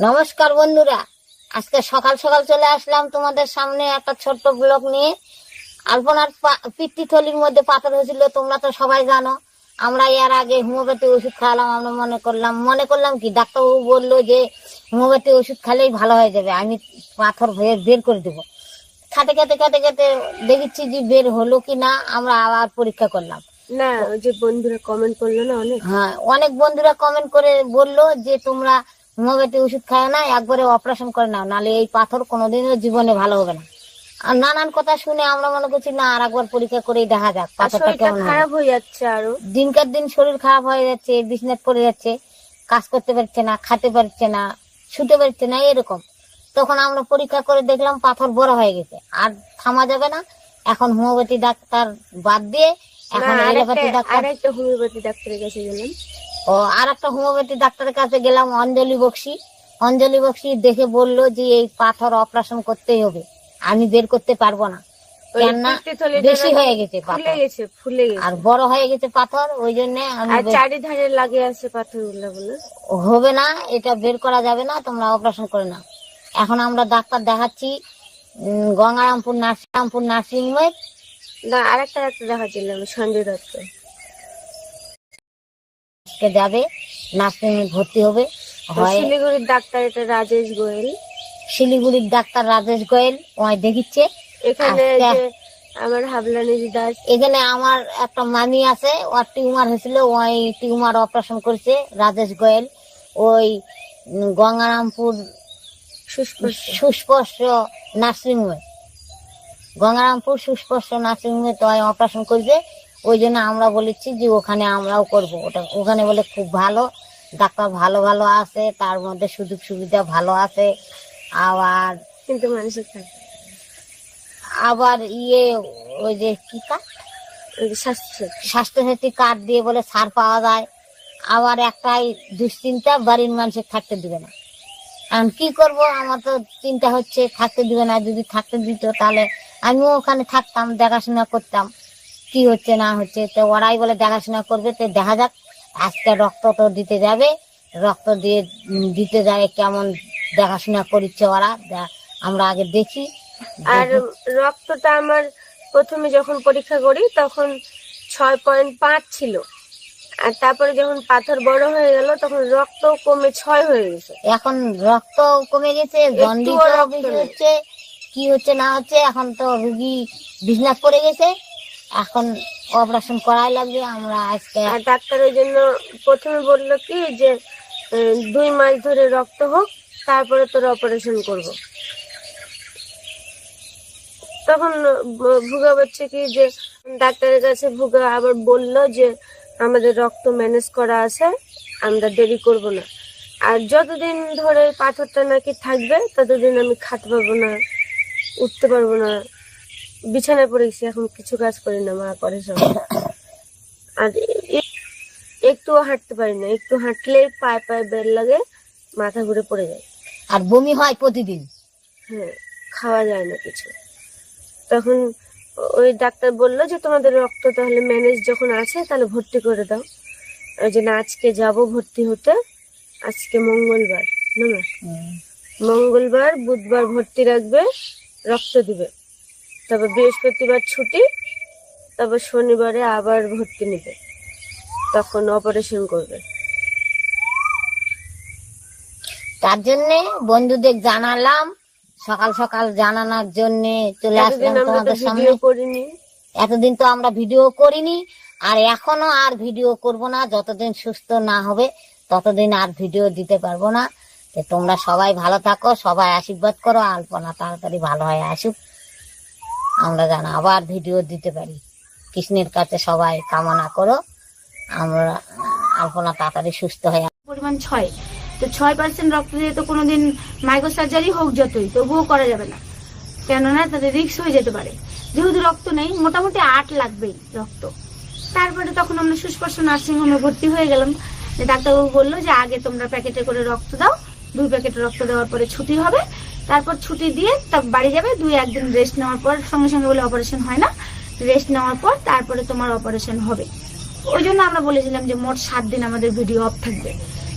নমস্কার বন্ধুরা, আজকে সকাল সকাল চলে আসলাম তোমাদের সামনে একটা ছোট্ট ব্লগ নিয়ে। আলপনার পিত্তথলির মধ্যে পাথর হয়েছিল, তোমরা তো সবাই জানো। আমরা এর আগে হোমিওপ্যাথি ওষুধ খাওয়ালাম। আমরা মনে করলাম কি ডাক্তারবাবু বললো যে হোমিওপ্যাথি ওষুধ খেলেই ভালো হয়ে যাবে, আমি পাথর বের করে দেবো। খাতে খাতে খাতে খাতে দেখেছি যে বের হলো কি না, আমরা আবার পরীক্ষা করলাম। না, ওই যে বন্ধুরা কমেন্ট করলো না অনেক, হ্যাঁ, অনেক বন্ধুরা কমেন্ট করে বললো যে তোমরা হোমিওপ্যাথি ওষুধ খাও না, একবারে অপারেশন করে নাও, নাহলে এই পাথর কোনোদিনও জীবনে ভালো হবে না। আর নানান কথা শুনে আমরা মনে করছি না, আর একবার পরীক্ষা করেই দেখা যাক পাথরটা কেমন খারাপ হয়ে যাচ্ছে। আরো দিনকার দিন শরীর খারাপ হয়ে যাচ্ছে, বিছনায় পড়ে যাচ্ছে, কাজ করতে পারছে না, খেতে পারছে না, শুতে পারছে না, এরকম। তখন আমরা পরীক্ষা করে দেখলাম পাথর বড় হয়ে গেছে, আর থামা যাবে না। এখন হোমিওপ্যাথি ডাক্তার বাদ দিয়ে এখন এলোপ্যাথি ডাক্তার, আরেকটা হোমিওপ্যাথি ডাক্তারের কাছে গেলাম। আর একটা হোমিওপ্যাথি ডাক্তারের কাছে গেলাম, অঞ্জলি বক্সি দেখে বললো যে এই পাথর অপারেশন করতেই হবে, আমি বের করতে পারবো না, কেননা বেশি হয়ে গেছে পাথর, ফুলে গেছে আর বড় হয়ে গেছে পাথর। ওই জন্য আমি চারিধারে লাগে আছে পাথর গুলো, বলে হবে না, এটা বের করা যাবে না, তোমরা অপারেশন করে নাও। এখন আমরা ডাক্তার দেখাচ্ছি গঙ্গারামপুর নার্সিংহোমে। না, আরেকটা ডাক্তার দেখাচ্ছিলাম, সঞ্জয় দত্ত। যাবে নার্সিংহোমে ভর্তি হবে। শিলিগুড়ির ডাক্তার এটা রাজেশ গোয়েল, শিলিগুড়ির ডাক্তার রাজেশ গোয়েল ওই দেখিচ্ছে। এখানে আমার হাবলানি দাস, এখানে আমার একটা মামি আছে, ওর টিউমার হয়েছিল, ওই টিউমার অপারেশন করছে রাজেশ গোয়েল। ওই গঙ্গারামপুর সুস্পর্শ নার্সিংহোমে, গঙ্গারামপুর সুস্পর্শ নার্সিংহোমে তো অপারেশন করছে। ওই জন্য আমরা বলেছি যে ওখানে আমরাও করবো। ওখানে বলে খুব ভালো ডাক্তার, ভালো ভালো আছে, তার মধ্যে সুযোগ সুবিধা ভালো আছে। আবার কিন্তু মানুষের আবার ওই যে কি কার্ড, স্বাস্থ্যসাথী কার্ড দিয়ে বলে ছাড় পাওয়া যায়। আবার একটাই দুশ্চিন্তা, বাড়ির মানুষের থাকতে দিবে না। আমি কি করব, আমার তো চিন্তা হচ্ছে থাকতে দিবে না। যদি থাকতে দিত তাহলে আমিও ওখানে থাকতাম, দেখাশোনা করতাম কি হচ্ছে না হচ্ছে। তো ওরাই বলে দেখাশোনা করবে, তো দেখা যাক। আজকে রক্ত তো দিতে যাবে, রক্ত দিতে যায়, কেমন দেখাশোনা করছে ওরা, আমরা আগে দেখি। আর রক্তটা আমার প্রথমে যখন পরীক্ষা করি তখন 6.5 ছিল, আর তারপরে যখন পাথর বড় হয়ে গেল তখন রক্ত কমে 6 হয়ে গেছে। এখন রক্ত কমে গেছে, জন্ডিস হচ্ছে, কি হচ্ছে না হচ্ছে। এখন তো রুগী বিছনায় পড়ে গেছে, এখন অপারেশন করাই লাগবে। আমরা আজকে ডাক্তার ওই জন্য প্রথমে বললো কি যে 2 মাস ধরে রক্ত হোক, তারপরে তোর অপারেশন করব। তখন ভুগা বলছে কি যে ডাক্তারের কাছে ভুগা আবার বললো যে আমাদের রক্ত ম্যানেজ করা আছে, আমরা দেরি করব না। আর যতদিন ধরে পাথরটা নাকি থাকবে ততদিন আমি খেতে পারবো না, উঠতে পারবো না, বিছানায় পড়ে গেছি, এখন কিছু কাজ করি না, মা করে সব। আর একটুও হাঁটতে পারি না, একটু হাঁটলেই পায়ে পায়ে বের লাগে, মাথা ঘুরে পড়ে যায়, আর বমি হয় প্রতিদিন। হ্যাঁ, খাওয়া যায় না কিছু। তখন ওই ডাক্তার বললো যে তোমাদের রক্ত তাহলে ম্যানেজ যখন আছে তাহলে ভর্তি করে দাও। ওই জন্য আজকে যাব ভর্তি হতে। আজকে মঙ্গলবার, মঙ্গলবার বুধবার ভর্তি রাখবে, রক্ত দিবে, তারপর বৃহস্পতিবার ছুটি, তারপর শনিবারে আবার ভর্তি নিবে, তখন অপারেশন করবে। তার জন্য বন্ধুদের জানালাম, সকাল সকাল জানানোর জন্য চলে আসলাম তোমাদের সামনে। এতদিন তো আমরা ভিডিও করিনি, আর এখনো আর ভিডিও করব না। যতদিন সুস্থ না হবে ততদিন আর ভিডিও দিতে পারবো না। তোমরা সবাই ভালো থাকো, সবাই আশীর্বাদ করো, আলপনা তাড়াতাড়ি ভালো হয়ে আসুক, আমরা যেন আবার ভিডিও দিতে পারি। কৃষ্ণের কাছে সবাই কামনা করো, আমরা আলপনা তাড়াতাড়ি সুস্থ হয়ে। পরিমাণ 6, তো 6% রক্ত দিয়ে তো কোনোদিন মাইক্রো সার্জারি হোক যতই, তবুও করা যাবে না, কেননা তাদের রিস্ক হয়ে যেতে পারে। যেহেতু রক্ত নেই, মোটামুটি 8 লাগবেই রক্ত। তারপরে তখন আমরা সুস্পর্শ নার্সিংহোমে ভর্তি হয়ে গেলাম। ডাক্তারবাবু বললো যে আগে তোমরা প্যাকেটে করে রক্ত দাও, 2 প্যাকেট রক্ত দেওয়ার পরে ছুটি হবে, তারপর ছুটি দিয়ে বাড়ি যাবে, 2-1 দিন রেস্ট নেওয়ার পর, সঙ্গে সঙ্গে বলে অপারেশন হয় না, রেস্ট নেওয়ার পর তারপরে তোমার অপারেশন হবে। ওই জন্য আমরা বলেছিলাম যে মোট 7 দিন আমাদের ভিডিও অফ থাকবে।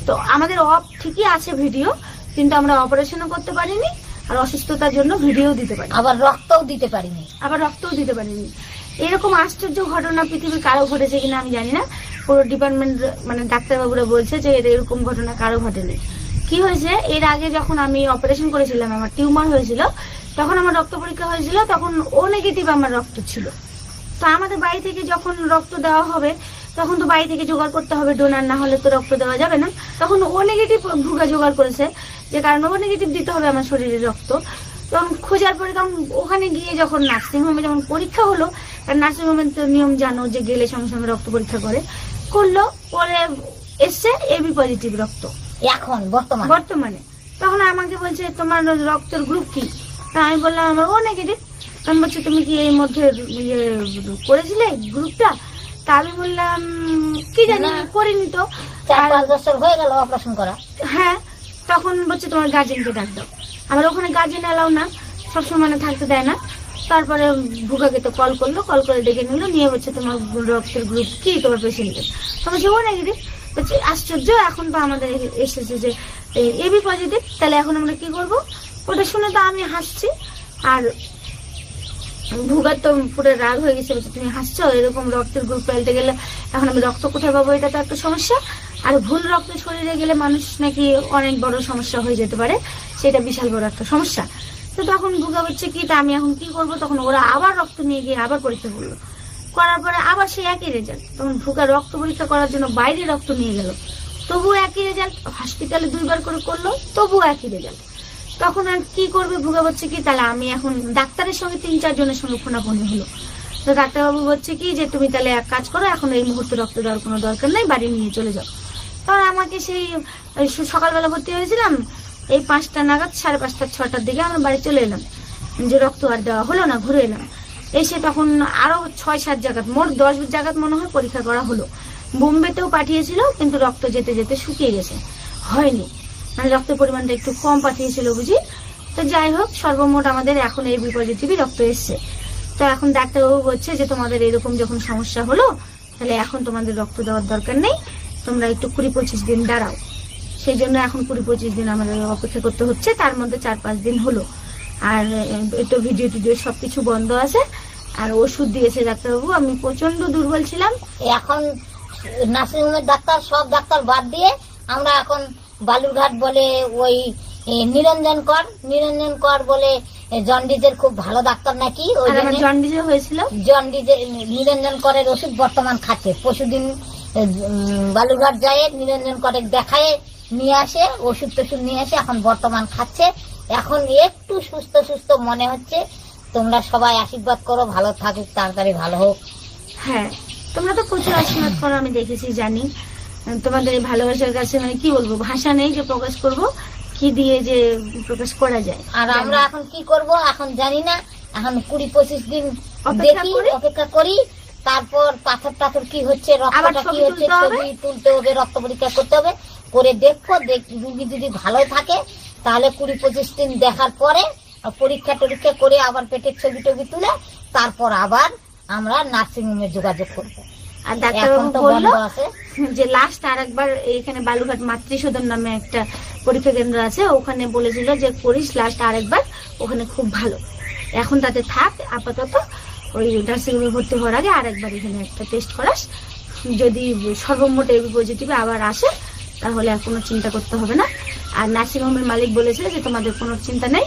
তো আমাদের অফ ঠিকই আছে ভিডিও, কিন্তু আমরা অপারেশনও করতে পারিনি, আর অসুস্থতার জন্য ভিডিও দিতে পারি, আবার রক্তও দিতে পারিনি। এরকম আশ্চর্য ঘটনা পৃথিবীর কারো ঘটেছে কিনা আমি জানি না। পুরো ডিপার্টমেন্ট মানে ডাক্তারবাবুরা বলছে যে এরকম ঘটনা কারো ঘটেনি। কি হয়েছে, এর আগে যখন আমি অপারেশন করেছিলাম, আমার টিউমার হয়েছিল, তখন আমার রক্ত পরীক্ষা হয়েছিল, তখন ও নেগেটিভ আমার রক্ত ছিল। তো আমাদের বাড়ি থেকে যখন রক্ত দেওয়া হবে, তখন তো বাড়ি থেকে জোগাড় করতে হবে, ডোনার না হলে তো রক্ত দেওয়া যাবে না। তখন ও নেগেটিভ ভুগা জোগাড় করেছে, যে কারণ ও নেগেটিভ দিতে হবে আমার শরীরে রক্ত। তখন খোঁজার পরে তখন ওখানে গিয়ে যখন নার্সিংহোমে যখন পরীক্ষা হলো, কারণ নার্সিংহোমের তো নিয়ম জানো যে গেলে সঙ্গে সঙ্গে রক্ত পরীক্ষা করলো, পরে এসছে এবি পজিটিভ রক্ত এখন বর্তমানে। তখন আমাকে বলছে তোমার রক্তের গ্রুপ কি? তা আমি বললাম আমার ও নেগেটিভ। তখন বলছে তুমি কি এর মধ্যে করেছিলে গ্রুপটা? তা আমি বললাম কি জানি, করিনি তো। 4-5 বছর হয়ে গেল অপারেশন করা। হ্যাঁ, তখন বলছে তোমার গার্জেনকে ডাক দাও। আমার ওখানে গার্জেন এলাও না, সবসময় মানে থাকতে দেয় না। তারপরে ভুগাকে তো কল করে ডেকে নিল, নিয়ে বলছে তোমার রক্তের গ্রুপ কি তোমার পেশেন্টের? তখন সে ও নেগেটিভ। বলছে আশ্চর্য, এখন তো আমাদের এসেছে যে এবি পজিটিভ, তাহলে এখন আমরা কি করব? ওটা শুনে তো আমি হাসছি, আর ভুগার তো পুরো রাগ হয়ে গেছে। বলছে তুমি হাসছো, এরকম রক্তের গ্রুপ পাল্টে গেলে এখন আমি রক্ত কোথায় পাবো? এটা তো একটা সমস্যা। আর ভুল রক্ত শরীরে গেলে মানুষ নাকি অনেক বড় সমস্যা হয়ে যেতে পারে, সেটা বিশাল বড় একটা সমস্যা। তো তখন ভুগা হচ্ছে কি, তা আমি এখন কি করব? তখন ওরা আবার রক্ত নিয়ে গিয়ে আবার পরীক্ষা করলো, করার পরে আবার সেই একই রেজাল্ট। তখন ভুগা রক্ত পরীক্ষা করার জন্য বাইরে রক্ত নিয়ে গেল, তবুও একই রেজাল্ট। হসপিটালে 2 বার করে করলো, তবুও একই রেজাল্ট। তখন আর কি করবে? ভুগা বলছে কি, তাহলে আমি এখন ডাক্তারের সঙ্গে 3-4 জনের সঙ্গে ফোনাফোনি হলো। তো ডাক্তারবাবু বলছে কি যে তুমি তাহলে এক কাজ করো, এখন এই মুহূর্তে রক্ত দেওয়ার কোনো দরকার নেই, বাড়ি নিয়ে চলে যাও। তখন আমাকে সেই সকালবেলা ভর্তি হয়েছিলাম, এই 5টা নাগাদ, 5:30 6টার দিকে আমরা বাড়ি চলে এলাম, যে রক্ত আর দেওয়া হলো না। ঘুরে এলাম, এসে তখন আরো 6-7 জায়গা, মোট 10 জায়গা মনে হয় পরীক্ষা করা হলো। বোম্বেতেও পাঠিয়েছিল, কিন্তু রক্ত যেতে যেতে শুকিয়ে গেছে, হয়নি, মানে রক্তের পরিমাণটা একটু কম পাঠিয়েছিল বুঝি। তো যাই হোক, সর্বমোট আমাদের এখন এবি পজিটিভই রক্ত এসছে। তো এখন ডাক্তারবাবু বলছে যে তোমাদের এরকম যখন সমস্যা হলো, তাহলে এখন তোমাদের রক্ত দেওয়ার দরকার নেই, তোমরা একটু 20-25 দিন দাঁড়াও। সেই জন্য এখন 20-25 দিন আমাদের অপেক্ষা করতে হচ্ছে। তার মধ্যে 4-5 দিন হলো, আর একটু ভিডিও সবকিছু বন্ধ আছে। আর ওষুধ দিয়েছে ডাক্তারবাবু, আমি প্রচন্ড দুর্বল ছিলাম। এখন নার্সিংহোমের ডাক্তার, সব ডাক্তার বাদ দিয়ে আমরা এখন বালুরঘাট বলে ওই নিরঞ্জন কর বলে জন্ডিসের খুব ভালো ডাক্তার নাকি, ওই জন্ডিসে হয়েছিল, জন্ডিসের নিরঞ্জন করের ওষুধ বর্তমান খাচ্ছে। পরশুদিন বালুরঘাট যায়, নিরঞ্জন করে দেখায় নিয়ে আসে, ওষুধ টষুধ নিয়ে আসে, এখন বর্তমান খাচ্ছে। এখন একটু সুস্থ মনে হচ্ছে। তোমরা সবাই আশীর্বাদ করো, ভালো থাকুক, তাড়াতাড়ি ভালো হোক। হ্যাঁ, তোমরা তো প্রচুর আশীর্বাদ করো, আমি দেখেছি, জানি। তোমাদের এই ভালোবাসার কাছে মানে কি বলবো, ভাষা নেই যে প্রকাশ করব, কি দিয়ে যে প্রকাশ করা যায়। আর আমরা এখন কি করব এখন জানি না, এখন 20-25 দিন দেখি, অপেক্ষা করি। তারপর পাথর কি হচ্ছে, রক্তটা কি হচ্ছে, ছবি তুলতে হবে, রক্ত পরীক্ষা করতে হবে, করে দেখবো। রুগী যদি ভালো থাকে তাহলে 20-25 দিন দেখার পরে পরীক্ষা টরীক্ষা করে আবার পেটের ছবি তুলে তারপর আবার আমরা নার্সিংহোমে যোগাযোগ করবো। আর ডাক্তারবাবু বললো যে লাস্ট আরেকবার এখানে বালুঘাট মাতৃসদন নামে একটা পরীক্ষা কেন্দ্র আছে, ওখানে বলেছিল যে করিস লাস্ট আরেকবার, ওখানে খুব ভালো। এখন তাতে থাক, আপাতত ওই নার্সিংহোমে ভর্তি হওয়ার আগে আরেকবার এখানে একটা টেস্ট করাস। যদি সর্বমোট এবি পজিটিভ আবার আসে তাহলে আর কোনো চিন্তা করতে হবে না। আর নার্সিংহোমের মালিক বলেছে যে তোমাদের কোনো চিন্তা নেই,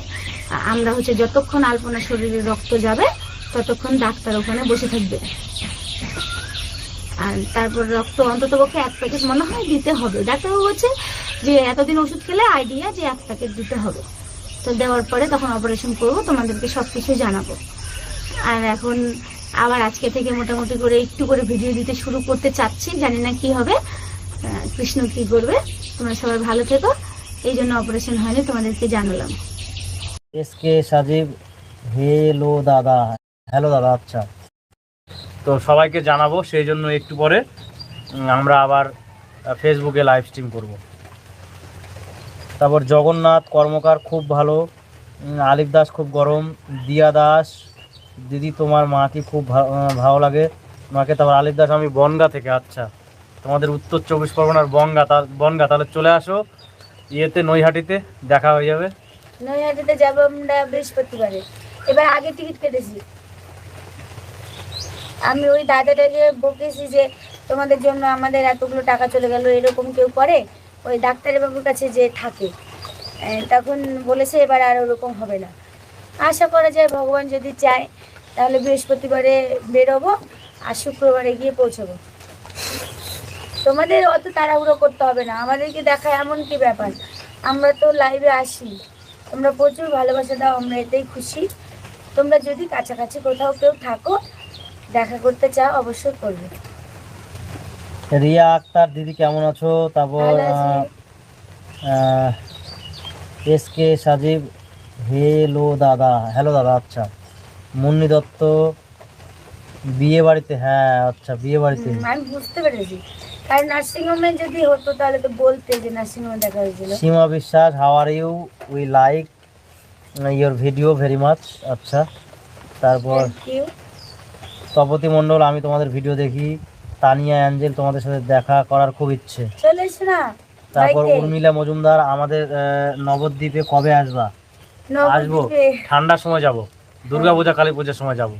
আমরা হচ্ছে যতক্ষণ আলপনা শরীরে রক্ত যাবে ততক্ষণ ডাক্তার ওখানে বসে থাকবে। আর তারপর রক্ত অন্তত পক্ষে 1 প্যাকেট মনে হয় দিতে হবে। ডাক্তারবাবু বলছে যে এতদিন ওষুধ খেলে আইডিয়া যে 1 প্যাকেট দিতে হবে। তো দেওয়ার পরে তখন অপারেশন করবো, তোমাদেরকে সবকিছু জানাবো। আর এখন আবার আজকে থেকে মোটামুটি করে একটু করে ভিডিও দিতে শুরু করতে চাচ্ছি, জানি না কি হবে, কৃষ্ণ কি করবে। তোমরা সবাই ভালো থেকো, এই জন্য অপারেশন হয়নি, তোমাদেরকে জানালাম। এসকে সাজিব, হ্যালো দাদা। আচ্ছা, তো সবাইকে জানাবো, সেই জন্য একটু পরে আমরা আবার ফেসবুকে লাইভ স্ট্রিম করব। তারপর জগন্নাথ কর্মকার খুব ভালো, আলিফ দাস খুব গরম, দিয়া দাস দিদি তোমার মাকে খুব ভালো লাগে মাকে। তারপর আলিফ দাস আমি বনগা থেকে। আচ্ছা, তোমাদের উত্তর 24 পরগনার বনগা, তাহলে চলে আসো ইয়েতে নৈহাটিতে, দেখা হয়ে যাবে। নৈহাটিতে যাবো আমরা বৃহস্পতিবারে। এবার আগে টিকিট কেটেছি। আমি ওই দাদাটাকে বকেছি যে তোমাদের জন্য আমাদের এতগুলো টাকা চলে গেল, এরকম কেউ করে? ওই ডাক্তারের বাবুর কাছে যে থাকে, তখন বলেছে এবার আর ওরকম হবে না। আশা করা যায় ভগবান যদি চায় তাহলে বৃহস্পতিবারে বেরোবো আর শুক্রবারে গিয়ে পৌঁছবো। তোমাদের অত তাড়াহুড়ো করতে হবে না, আমাদেরকে দেখা এমন কি ব্যাপার, আমরা তো লাইভে আসি, তোমরা প্রচুর ভালোবাসা দাও, আমরা এতেই খুশি। তোমরা যদি কাছাকাছি কোথাও কেউ থাকো, দেখা করতে চাও, অবশ্যই করবে। রিয়া আক্তার দিদি কেমন আছো? তারপর ভালো আছি। এসকে সাজিব হেলো দাদা, হ্যালো দাদা। আচ্ছা, মুন্নি দত্ত বিয়ে বাড়িতে, হ্যাঁ আচ্ছা বিয়ে বাড়িতে। আমি বুঝতে পেরেছি, কারণ নার্সিংহোমে যদি হতো তাহলে তো বলতে যে নার্সিংহোমে দেখা হয়েছিল। Seema Biswas, how are you, we like your video very much. আচ্ছা, তারপর Thank you. তপতি মণ্ডল, আমি তোমাদের ভিডিও দেখি। তানিয়া অ্যাঞ্জেল, তোমাদের সাথে দেখা করার খুব ইচ্ছে। চলে এসো না তারপর বাড়িতে। উর্মিলা মজুমদার, আমাদের নবদ্বীপে কবে আসবা? আসবো, নবদ্বীপে। ঠান্ডার সময় যাব, দুর্গাপূজা কালী পূজার সময় যাব।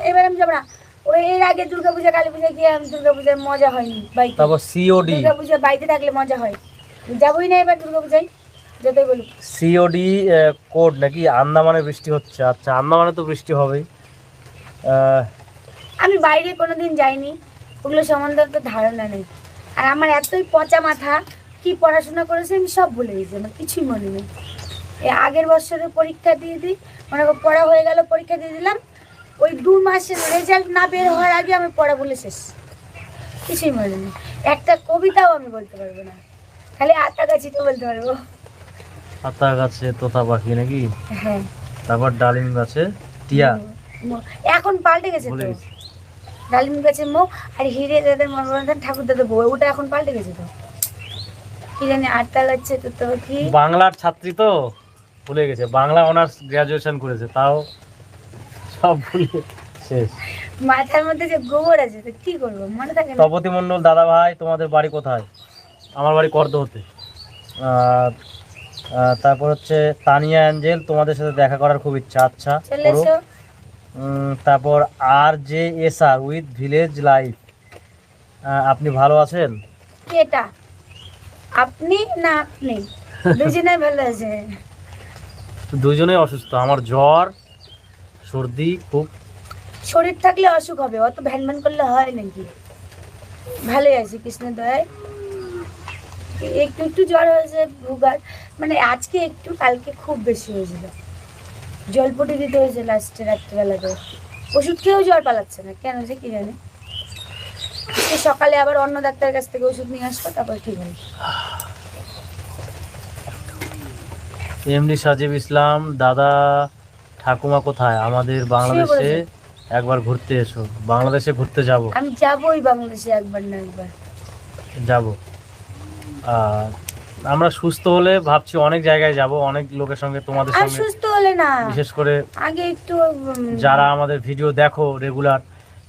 এবার আমি যাবো না, ওই এর আগে দুর্গাপূজা কালী পূজা গিয়ে আমি দুর্গাপূজার মজা হয়নি বাড়িতে। তারপর সিওডি, দুর্গাপূজা বাড়িতে থাকলে মজা হয়, যাবোই না এবার দুর্গাপূজায়, যতই বলুক। সিওডি কোড নাকি আন্দামানে বৃষ্টি হচ্ছে? আচ্ছা, আন্দামানে তো বৃষ্টি হবেই। আমি বাইরে কোনোদিন যাইনি, ওগুলো সম্বন্ধে তো ধারণা নেই। আর আমার এতই পচা মাথা, কি পড়াশোনা করেছে আমি সব ভুলে গেছি, আমার কিছুই মনে নেই। এই আগের বছরের পরীক্ষা দিয়ে দিই, মনে করো পড়া হয়ে গেল, পরীক্ষা দিয়ে দিলাম, ওই 2 মাসের রেজাল্ট না বের হওয়ার আগে আমি পড়া বলে শেষ, কিছুই মনে নেই। একটা কবিতাও আমি বলতে পারবো না, খালি আতা গাছিটা বলতে পারবো। পাতা গাছে তোতা পাখি নাকি? হ্যাঁ, তারপর ডালিম গাছে টিয়া, এখন পাল্টে গেছে ভুলে তো। গেছি। ডালিম গাছে মো, আর হিরে দাদের মনোরঞ্জন ঠাকুর দাদের বউ, ওটা এখন পাল্টে গেছে তো। কি জানি আটটা লাগছে তো, তো কি বাংলার ছাত্রী তো ভুলে গেছে, বাংলা অনার্স গ্রাজুয়েশন করেছে, তাও সব ভুলে শেষ। মাথার মধ্যে যে গোবর আছে তো কি করবো, মনে থাকে না। তপতি মণ্ডল, দাদা ভাই তোমাদের বাড়ি কোথায়? আমার বাড়ি করদহতে। তারপর হচ্ছে তানিয়া অ্যাঞ্জেল, তোমাদের সাথে দেখা করার খুব ইচ্ছা। আচ্ছা, চলে করো। এসো। তারপর আর J S R with village life, আপনি ভালো আছেন? এটা আপনি না আপনি দুজনে ভালো আছে। দুজনেই অসুস্থ, আমার জ্বর সর্দি খুব। শরীর থাকলে অসুখ হবে, অত ভ্যান ভ্যান করলে হয় নাকি? ভালোই আছে কৃষ্ণের দয়ায়। একটু একটু জ্বর হয়েছে, ভুগার মানে আজকে একটু, কালকে খুব বেশি হয়েছিল, জলপটি দিতে হয়েছে লাস্টে রাত্রিবেলাতে। ওষুধ খেয়েও জ্বর পালাচ্ছে না, কেন যে কি জানে। সকালে আবার অন্য ডাক্তারের কাছ থেকে ওষুধ নিয়ে আসবো, তারপর ঠিক হবে। এমডি সাজিব ইসলাম, দাদা ঠাকুমা কোথায়? আমাদের বাংলাদেশে একবার ঘুরতে এসো। বাংলাদেশে ঘুরতে যাব, আমি যাবোই বাংলাদেশে একবার না একবার। যাব। আর আমরা সুস্থ হলে ভাবছি অনেক জায়গায় যাব, অনেক লোকের সঙ্গে, তোমাদের আর সঙ্গে, সুস্থ হলে না, বিশেষ করে আগে একটু যারা আমাদের ভিডিও দেখো রেগুলার,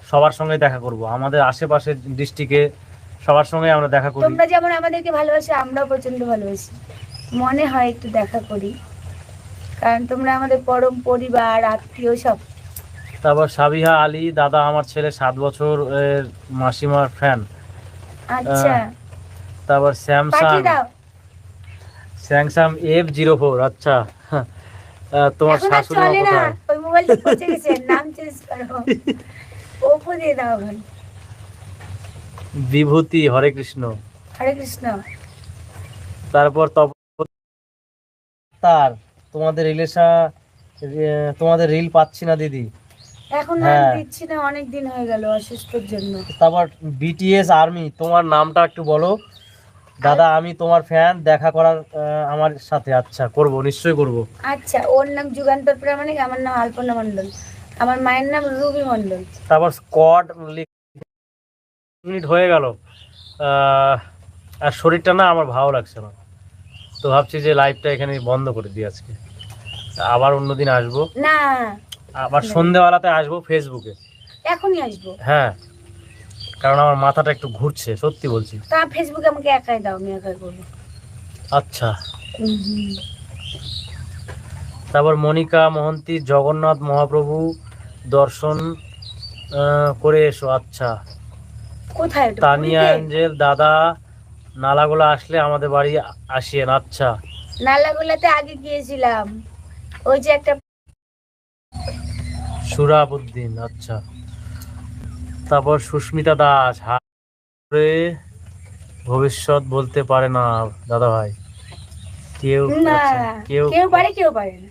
সবার সঙ্গে দেখা করব। আমাদের আশেপাশের ডিস্ট্রিক্টে সবার সঙ্গে আমরা দেখা করি। তোমরা যেমন আমাদেরকে ভালোবাসো, আমরাও প্রচন্ড ভালোবাসি, মনে হয় একটু দেখা করি, কারণ তোমরা আমাদের পরম পরিবার, আত্মীয় সব। তারপর সাবিহা আলী, দাদা আমার ছেলে 7 বছর মাসিমার ফ্যান। আচ্ছা, তারপর পাঠিয়ে দাও। Samsung F04। আচ্ছা, তোমার এখন আর শাশুড়ি মা চলে না, কোথায়? ওই মোবাইলটা পচে গেছে, নাম চেঞ্জ করো, ওপো দিয়ে দাও ভাই। বিভূতি, হরে কৃষ্ণ। হরে কৃষ্ণ। তারপর তার তোমাদের তোমাদের রিল পাচ্ছি না দিদি। এখন আর হ্যাঁ। দিচ্ছি না, অনেক দিন হয়ে গেল অসুস্থর জন্য। তারপর বিটিএস আর্মি, তোমার নামটা একটু বলো। দাদা আমি তোমার ফ্যান, দেখা করার আমার সাথে। আচ্ছা, করব, নিশ্চয়ই করব। আচ্ছা, ওর নাম যুগান্তর প্রামাণিক, আমার নাম আলপনা মণ্ডল, আমার মায়ের নাম রুবি মণ্ডল। তারপর স্কোয়াড মিনিট হয়ে গেল, আর শরীরটা না আমার ভালো লাগছে না, তো ভাবছি যে লাইভটা এখানে বন্ধ করে দিই আজকে। আবার অন্যদিন আসবো, না, আবার সন্ধ্যেবেলাতে আসবো ফেসবুকে। এখনই আসবো। হ্যাঁ, কারণ আমার মাথাটা একটু ঘুরছে, সত্যি বলছি। তা ফেসবুকে আমাকে একাই দাও, আমি একাই করবো। আচ্ছা, তারপর মনিকা মহন্তি, জগন্নাথ মহাপ্রভু দর্শন করে এসো। আচ্ছা, কোথায় ওটা? তানিয়া পুরীতে? অ্যাঞ্জেল, দাদা নালাগোলা আসলে আমাদের বাড়ি আসিয়েন। আচ্ছা, নালাগোলাতে আগে গিয়েছিলাম, ওই যে একটা সুরাবুদ্দিন। আচ্ছা, তারপর সুস্মিতা দাস, হারে ভবিষ্যৎ বলতে পারে না দাদা ভাই, কেউ না, আচ্ছা, কেউ কেউ পারে কেউ পারে না।